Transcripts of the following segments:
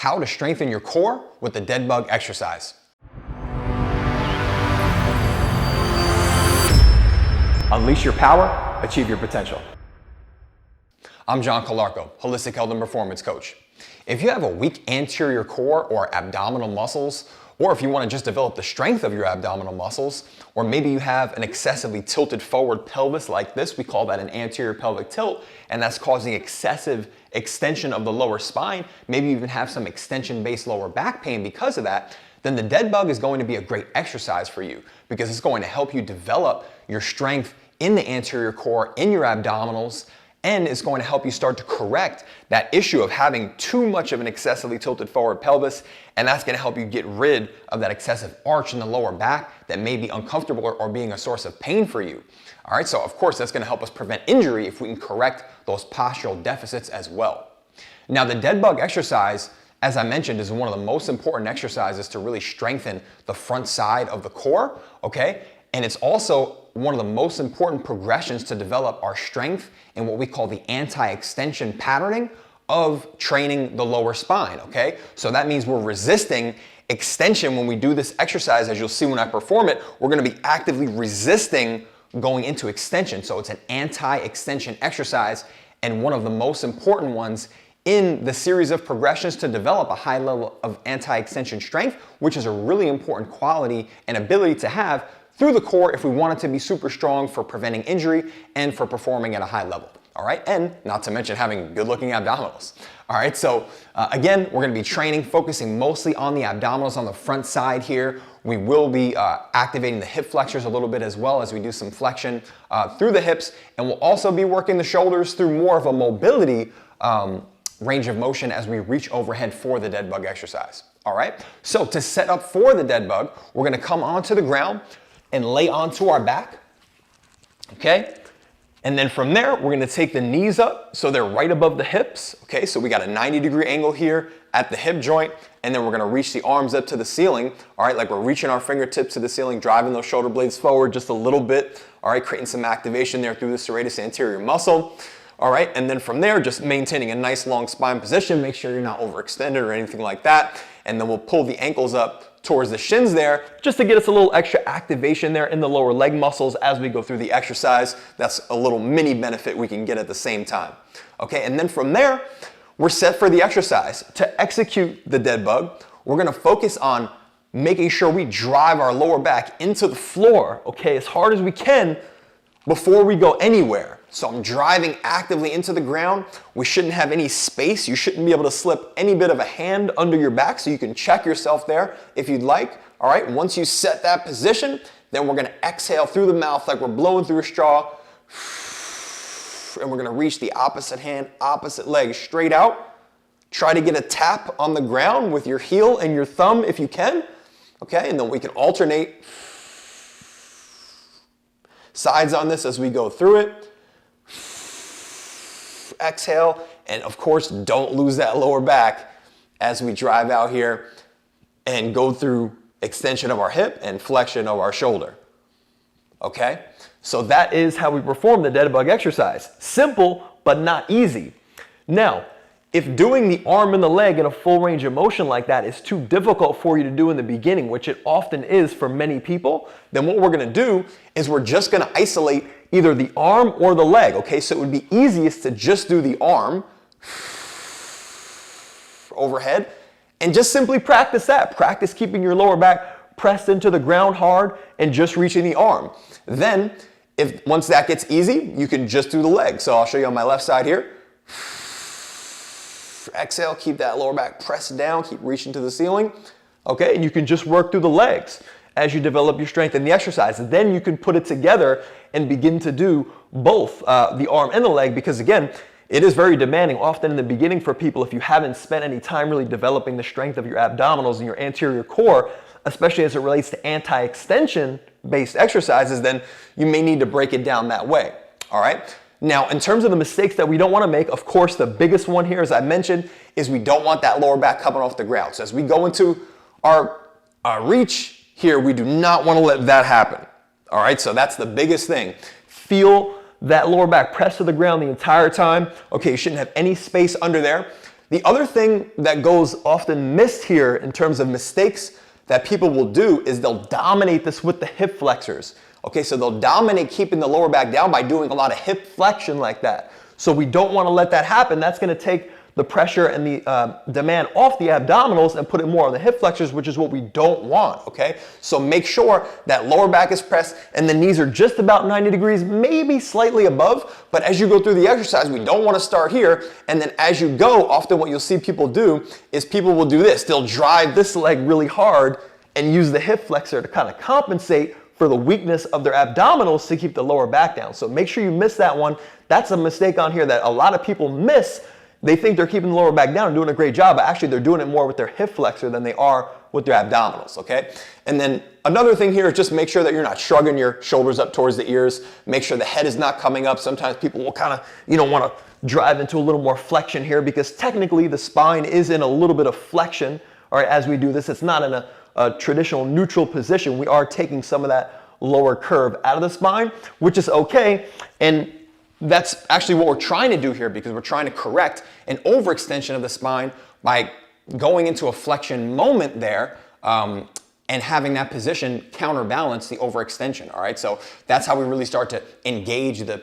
how to strengthen your core with the dead bug exercise. Unleash your power, achieve your potential. I'm John Calarco, Holistic Health and Performance Coach. If you have a weak anterior core or abdominal muscles, or if you want to just develop the strength of your abdominal muscles, or maybe you have an excessively tilted forward pelvis like this, we call that an anterior pelvic tilt, and that's causing excessive extension of the lower spine, maybe you even have some extension-based lower back pain because of that, then the dead bug is going to be a great exercise for you because it's going to help you develop your strength in the anterior core, in your abdominals, and it's going to help you start to correct that issue of having too much of an excessively tilted forward pelvis, and that's going to help you get rid of that excessive arch in the lower back that may be uncomfortable or being a source of pain for you. All right, so of course that's going to help us prevent injury if we can correct those postural deficits as well. Now the dead bug exercise, as I mentioned, is one of the most important exercises to really strengthen the front side of the core, okay? And it's also one of the most important progressions to develop our strength in what we call the anti-extension patterning of training the lower spine, okay? So that means we're resisting extension when we do this exercise. As you'll see when I perform it, we're gonna be actively resisting going into extension. So it's an anti-extension exercise and one of the most important ones in the series of progressions to develop a high level of anti-extension strength, which is a really important quality and ability to have through the core if we want it to be super strong for preventing injury and for performing at a high level. All right, and not to mention having good looking abdominals. All right, so again, we're gonna be training, focusing mostly on the abdominals on the front side here. We will be activating the hip flexors a little bit as well as we do some flexion through the hips, and we'll also be working the shoulders through more of a mobility range of motion as we reach overhead for the dead bug exercise. All right, so to set up for the dead bug, we're gonna come onto the ground and lay onto our back, okay? And then from there, we're gonna take the knees up so they're right above the hips, okay? So we got a 90-degree angle here at the hip joint, and then we're gonna reach the arms up to the ceiling, all right? Like we're reaching our fingertips to the ceiling, driving those shoulder blades forward just a little bit, all right? Creating some activation there through the serratus anterior muscle, all right? And then from there, just maintaining a nice long spine position, make sure you're not overextended or anything like that, and then we'll pull the ankles up towards the shins there, just to get us a little extra activation there in the lower leg muscles as we go through the exercise. That's a little mini benefit we can get at the same time. Okay, and then from there, we're set for the exercise. To execute the dead bug, we're gonna focus on making sure we drive our lower back into the floor, okay, as hard as we can before we go anywhere. So I'm driving actively into the ground. We shouldn't have any space. You shouldn't be able to slip any bit of a hand under your back, so you can check yourself there if you'd like. All right, once you set that position, then we're gonna exhale through the mouth like we're blowing through a straw. And we're gonna reach the opposite hand, opposite leg straight out. Try to get a tap on the ground with your heel and your thumb if you can. Okay, and then we can alternate sides on this as we go through it. Exhale, and of course, don't lose that lower back as we drive out here and go through extension of our hip and flexion of our shoulder. Okay, so that is how we perform the dead bug exercise. Simple, but not easy. Now, if doing the arm and the leg in a full range of motion like that is too difficult for you to do in the beginning, which it often is for many people, then what we're gonna do is we're just gonna isolate either the arm or the leg, okay? So it would be easiest to just do the arm overhead and just simply practice that. Practice keeping your lower back pressed into the ground hard and just reaching the arm. Then, once that gets easy, you can just do the leg. So I'll show you on my left side here. Exhale, keep that lower back pressed down, keep reaching to the ceiling. Okay, and you can just work through the legs as you develop your strength in the exercise. And then you can put it together and begin to do both the arm and the leg, because again, it is very demanding often in the beginning for people if you haven't spent any time really developing the strength of your abdominals and your anterior core, especially as it relates to anti-extension based exercises, then you may need to break it down that way. All right. Now, in terms of the mistakes that we don't want to make, of course, the biggest one here, as I mentioned, is we don't want that lower back coming off the ground. So as we go into our reach here, we do not want to let that happen. All right, so that's the biggest thing. Feel that lower back press to the ground the entire time. Okay, you shouldn't have any space under there. The other thing that goes often missed here in terms of mistakes that people will do is they'll dominate this with the hip flexors. Okay, so they'll dominate keeping the lower back down by doing a lot of hip flexion like that. So we don't want to let that happen. That's going to take the pressure and the demand off the abdominals and put it more on the hip flexors, which is what we don't want, okay? So make sure that lower back is pressed and the knees are just about 90 degrees, maybe slightly above, but as you go through the exercise, we don't want to start here, and then as you go, often what you'll see people do is people will do this. They'll drive this leg really hard and use the hip flexor to kind of compensate for the weakness of their abdominals to keep the lower back down. So make sure you miss that one. That's a mistake on here that a lot of people miss. They think they're keeping the lower back down and doing a great job, but actually they're doing it more with their hip flexor than they are with their abdominals, okay? And then another thing here is just make sure that you're not shrugging your shoulders up towards the ears. Make sure the head is not coming up. Sometimes people will kind of, want to drive into a little more flexion here because technically the spine is in a little bit of flexion, all right, as we do this. It's not in a traditional neutral position. We are taking some of that lower curve out of the spine, which is okay. And that's actually what we're trying to do here because we're trying to correct an overextension of the spine by going into a flexion moment there and having that position counterbalance the overextension, all right? So that's how we really start to engage the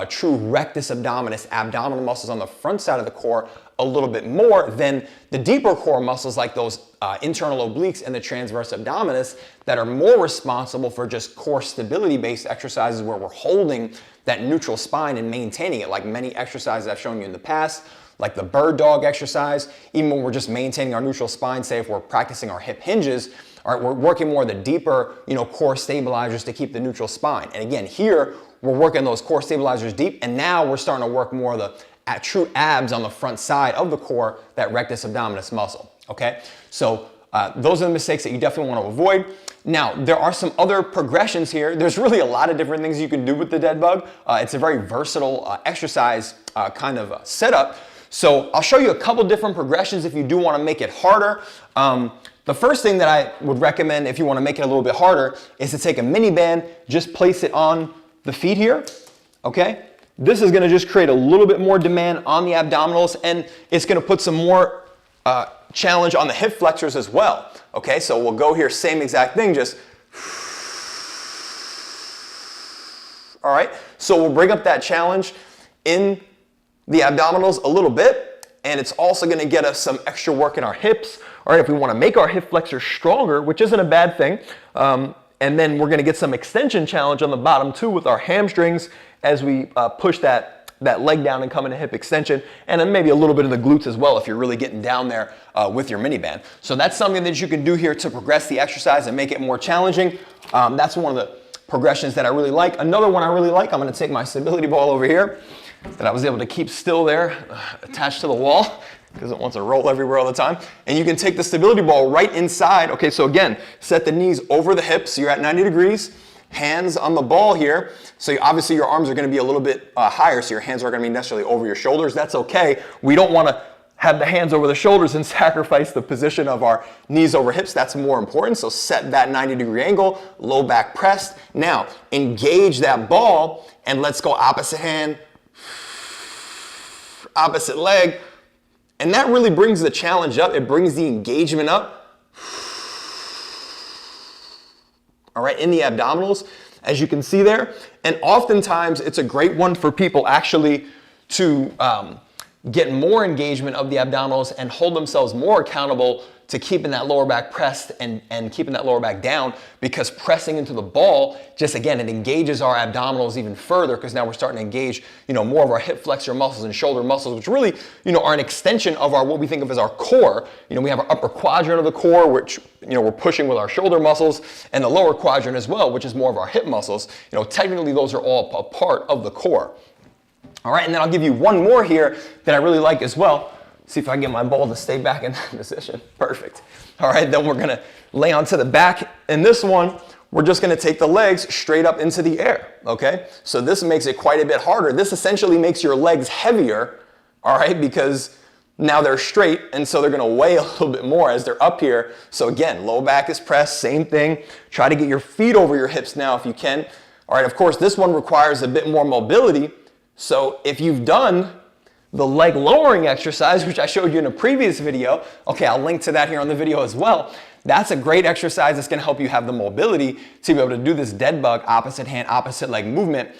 true rectus abdominis, abdominal muscles on the front side of the core a little bit more than the deeper core muscles like those internal obliques and the transverse abdominis that are more responsible for just core stability based exercises where we're holding that neutral spine and maintaining it, like many exercises I've shown you in the past, like the bird dog exercise. Even when we're just maintaining our neutral spine, say if we're practicing our hip hinges, all right, we're working more of the deeper, core stabilizers to keep the neutral spine. And again, here we're working those core stabilizers deep, and now we're starting to work more of the true abs on the front side of the core, that rectus abdominis muscle, okay? So those are the mistakes that you definitely want to avoid. Now, there are some other progressions here. There's really a lot of different things you can do with the dead bug. It's a very versatile exercise kind of setup. So I'll show you a couple different progressions if you do want to make it harder. The first thing that I would recommend if you want to make it a little bit harder is to take a mini band, just place it on the feet here, okay? This is going to just create a little bit more demand on the abdominals, and it's going to put some more challenge on the hip flexors as well. Okay, so we'll go here, same exact thing, just all right. So we'll bring up that challenge in the abdominals a little bit, and it's also going to get us some extra work in our hips. All right, if we want to make our hip flexors stronger, which isn't a bad thing, and then we're going to get some extension challenge on the bottom too with our hamstrings as we push that leg down and come into hip extension, and then maybe a little bit of the glutes as well if you're really getting down there with your mini band. So that's something that you can do here to progress the exercise and make it more challenging. That's one of the progressions that I really like. Another one I really like, I'm going to take my stability ball over here that I was able to keep still there attached to the wall because it wants to roll everywhere all the time. And you can take the stability ball right inside. Okay, so again, set the knees over the hips so you're at 90 degrees. Hands on the ball here. So obviously your arms are going to be a little bit higher, so your hands aren't going to be necessarily over your shoulders. That's okay. We don't want to have the hands over the shoulders and sacrifice the position of our knees over hips. That's more important. So set that 90-degree angle, low back pressed. Now engage that ball and let's go opposite hand, opposite leg. And that really brings the challenge up. It brings the engagement up. All right, in the abdominals, as you can see there. And oftentimes, it's a great one for people actually to get more engagement of the abdominals and hold themselves more accountable to keeping that lower back pressed and keeping that lower back down, because pressing into the ball, just again, it engages our abdominals even further because now we're starting to engage, more of our hip flexor muscles and shoulder muscles, which really, are an extension of our, what we think of as our core. We have our upper quadrant of the core, which, we're pushing with our shoulder muscles, and the lower quadrant as well, which is more of our hip muscles. Technically those are all a part of the core. All right, and then I'll give you one more here that I really like as well. See if I can get my ball to stay back in that position. Perfect. All right, then we're gonna lay onto the back. In this one, we're just gonna take the legs straight up into the air, okay? So this makes it quite a bit harder. This essentially makes your legs heavier, all right, because now they're straight, and so they're gonna weigh a little bit more as they're up here. So again, low back is pressed, same thing. Try to get your feet over your hips now if you can. All right, of course, this one requires a bit more mobility. So if you've done the leg lowering exercise, which I showed you in a previous video. Okay, I'll link to that here on the video as well. That's a great exercise that's gonna help you have the mobility to be able to do this dead bug, opposite hand, opposite leg movement,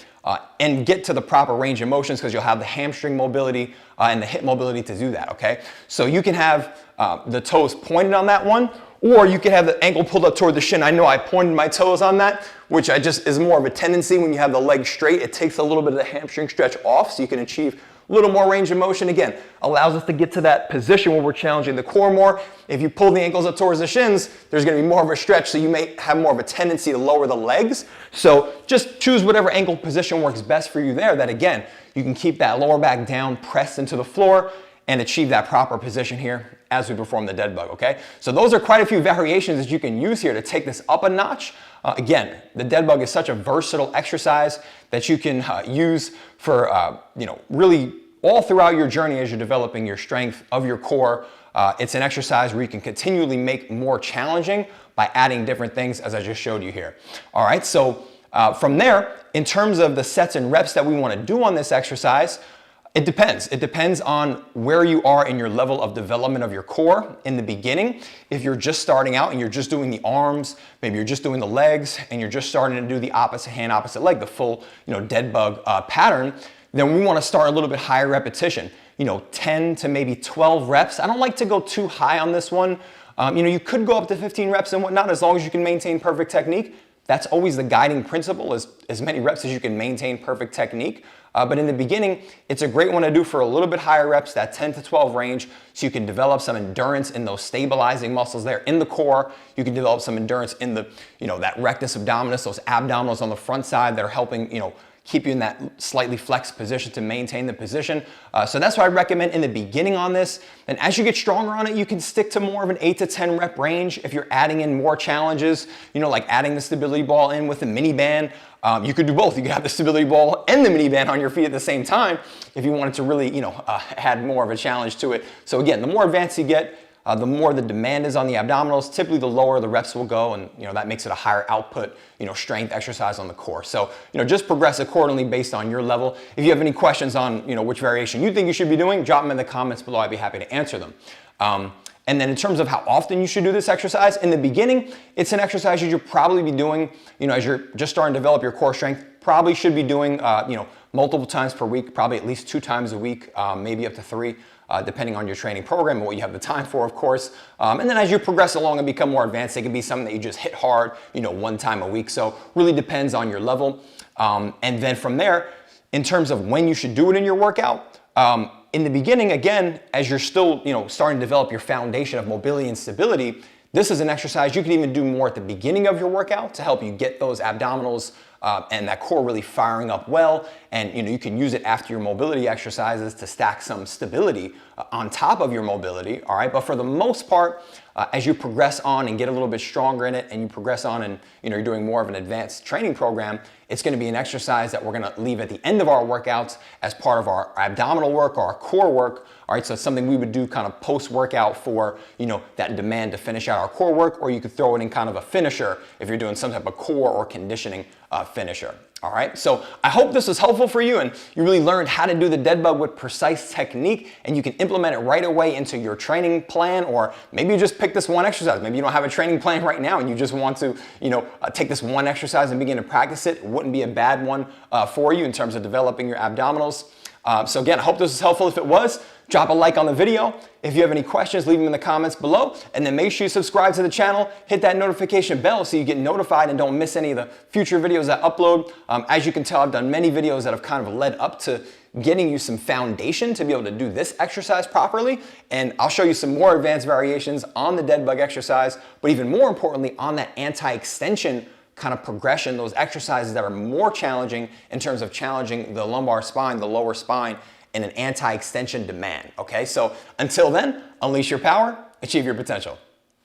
and get to the proper range of motions, because you'll have the hamstring mobility and the hip mobility to do that, okay? So you can have the toes pointed on that one, or you can have the ankle pulled up toward the shin. I know I pointed my toes on that, which is more of a tendency when you have the leg straight. It takes a little bit of the hamstring stretch off, so you can achieve a little more range of motion. Again, allows us to get to that position where we're challenging the core more. If you pull the ankles up towards the shins, there's gonna be more of a stretch, so you may have more of a tendency to lower the legs. So just choose whatever ankle position works best for you there, that again, you can keep that lower back down, pressed into the floor, and achieve that proper position here as we perform the dead bug, okay? So those are quite a few variations that you can use here to take this up a notch. Again, the dead bug is such a versatile exercise that you can use for, really all throughout your journey as you're developing your strength of your core. It's an exercise where you can continually make more challenging by adding different things, as I just showed you here. All right, so from there, in terms of the sets and reps that we want to do on this exercise, it depends. It depends on where you are in your level of development of your core in the beginning. If you're just starting out and you're just doing the arms, maybe you're just doing the legs, and you're just starting to do the opposite hand, opposite leg, the full, dead bug pattern, then we want to start a little bit higher repetition. 10 to maybe 12 reps. I don't like to go too high on this one. You could go up to 15 reps and whatnot, as long as you can maintain perfect technique. That's always the guiding principle, is as many reps as you can maintain perfect technique. But in the beginning, it's a great one to do for a little bit higher reps, that 10 to 12 range, so you can develop some endurance in those stabilizing muscles there in the core. You can develop some endurance in the, that rectus abdominis, those abdominals on the front side that are helping, keep you in that slightly flexed position to maintain the position. So that's what I recommend in the beginning on this. And as you get stronger on it, you can stick to more of an 8 to 10 rep range. If you're adding in more challenges, like adding the stability ball in with the mini band, you could do both. You could have the stability ball and the mini band on your feet at the same time if you wanted to really, add more of a challenge to it. So again, the more advanced you get, the more the demand is on the abdominals, typically the lower the reps will go, and that makes it a higher output, strength exercise on the core. So, just progress accordingly based on your level. If you have any questions on, which variation you think you should be doing, drop them in the comments below. I'd be happy to answer them. And then in terms of how often you should do this exercise, in the beginning, it's an exercise you should probably be doing, as you're just starting to develop your core strength, probably should be doing, multiple times per week, probably at least 2 times a week, maybe up to 3. Depending on your training program and what you have the time for, of course. And then as you progress along and become more advanced, it can be something that you just hit hard, 1 time a week. So really depends on your level. And then from there, in terms of when you should do it in your workout, in the beginning, again, as you're still, starting to develop your foundation of mobility and stability, this is an exercise you can even do more at the beginning of your workout to help you get those abdominals and that core really firing up well. And you can use it after your mobility exercises to stack some stability on top of your mobility, all right? But for the most part, as you progress on and get a little bit stronger in it, and you progress on and you're doing more of an advanced training program, it's gonna be an exercise that we're gonna leave at the end of our workouts as part of our abdominal work or our core work, all right? So it's something we would do kind of post-workout for, that demand to finish out our core work, or you could throw it in kind of a finisher if you're doing some type of core or conditioning finisher. All right, so I hope this was helpful for you and you really learned how to do the dead bug with precise technique, and you can implement it right away into your training plan. Or maybe you just pick this one exercise. Maybe you don't have a training plan right now and you just want to, take this one exercise and begin to practice it. It wouldn't be a bad one for you in terms of developing your abdominals. So again, I hope this was helpful. If it was, drop a like on the video. If you have any questions, leave them in the comments below. And then make sure you subscribe to the channel, hit that notification bell so you get notified and don't miss any of the future videos I upload. As you can tell, I've done many videos that have kind of led up to getting you some foundation to be able to do this exercise properly. And I'll show you some more advanced variations on the dead bug exercise, but even more importantly, on that anti-extension kind of progression, those exercises that are more challenging in terms of challenging the lumbar spine, the lower spine, in an anti-extension demand, okay? So until then, unleash your power, achieve your potential.